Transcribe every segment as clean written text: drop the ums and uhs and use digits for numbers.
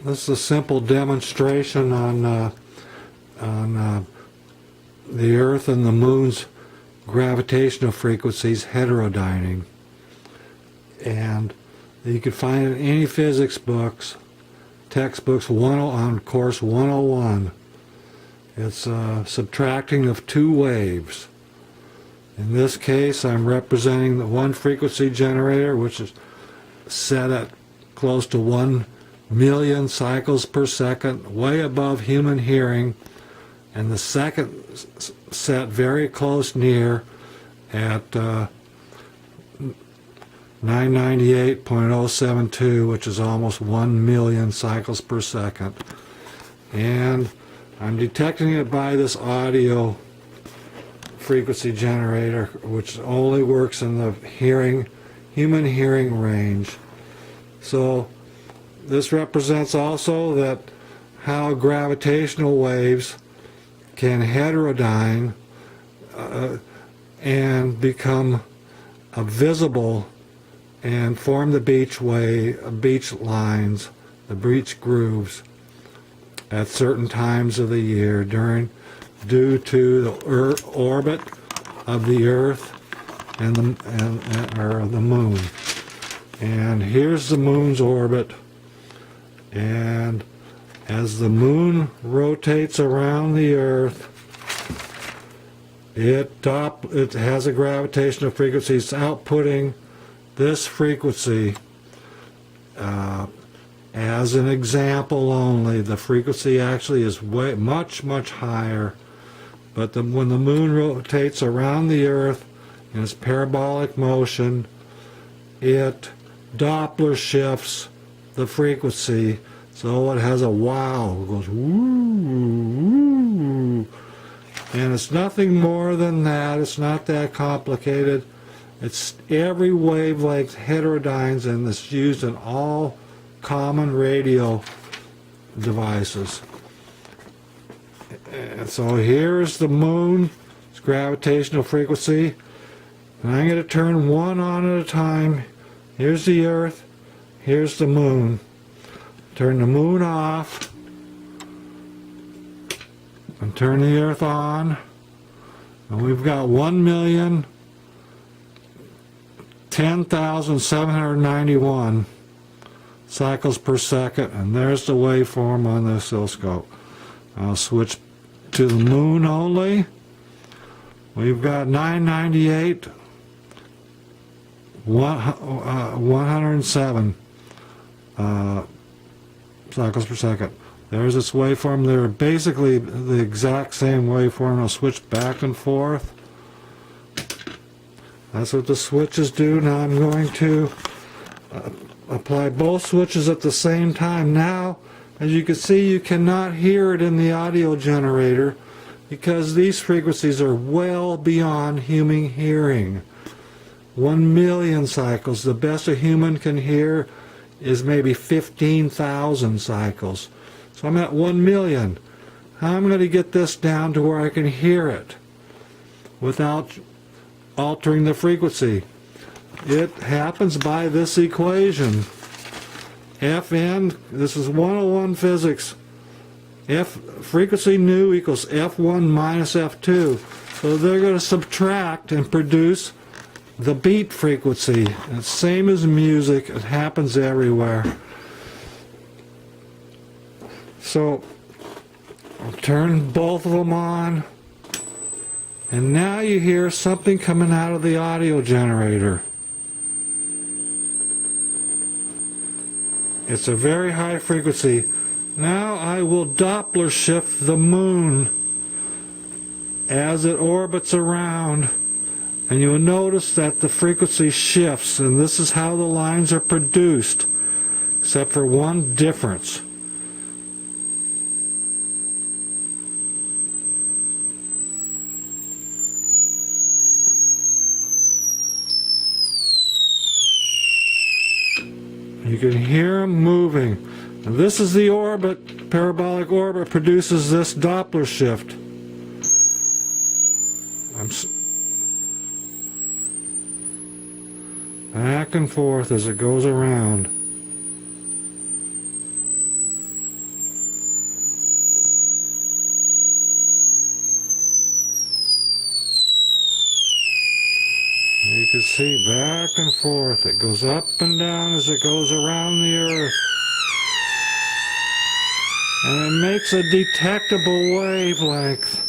This is a simple demonstration on the Earth and the Moon's gravitational frequencies heterodyning. And you can find it in any physics books, textbooks on course 101. It's subtracting of two waves. In this case, I'm representing the one frequency generator, which is set at close to 1 million cycles per second, way above human hearing, and the second set very close near at 998.072, which is almost 1 million cycles per second. And I'm detecting it by this audio frequency generator, which only works in the human hearing range. So this represents also that how gravitational waves can heterodyne and become visible and form the beach lines, the beach grooves at certain times of the year due to the orbit of the Earth and the Moon. And here's the Moon's orbit, and as the Moon rotates around the Earth, it has a gravitational frequency. It's outputting this frequency as an example only. The frequency actually is much higher, but when the Moon rotates around the Earth in its parabolic motion, it Doppler shifts the frequency so it has a wow. It goes woo, and it's nothing more than that. It's not that complicated. It's every wavelength heterodynes, and it's used in all common radio devices. And so here's the Moon's gravitational frequency, and I'm going to turn one on at a time. Here's the Earth, here's the Moon. Turn the Moon off, and turn the Earth on, and we've got 1,010,791 cycles per second, and there's the waveform on the oscilloscope. I'll switch to the Moon only. We've got 107 cycles per second. There's this waveform. They're basically the exact same waveform. I'll switch back and forth. That's what the switches do. Now I'm going to apply both switches at the same time. Now, as you can see, you cannot hear it in the audio generator because these frequencies are well beyond human hearing. 1 million cycles. The best a human can hear is maybe 15,000 cycles. So I'm at 1 million. How am I going to get this down to where I can hear it without altering the frequency? It happens by this equation. Fn, this is 101 physics. Frequency nu equals F1 minus F2. So they're going to subtract and produce the beat frequency. It's same as music. It happens everywhere. So I'll turn both of them on, and now you hear something coming out of the audio generator. It's a very high frequency. Now I will Doppler shift the Moon as it orbits around, and you will notice that the frequency shifts, and this is how the lines are produced, except for one difference. You can hear them moving. And this is the orbit. Parabolic orbit produces this Doppler shift. Back and forth as it goes around. You can see back and forth. It goes up and down as it goes around the Earth. And it makes a detectable wavelength.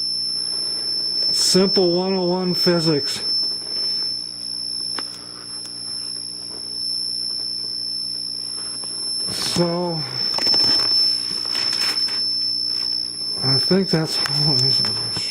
Simple 101 physics. So, I think that's all.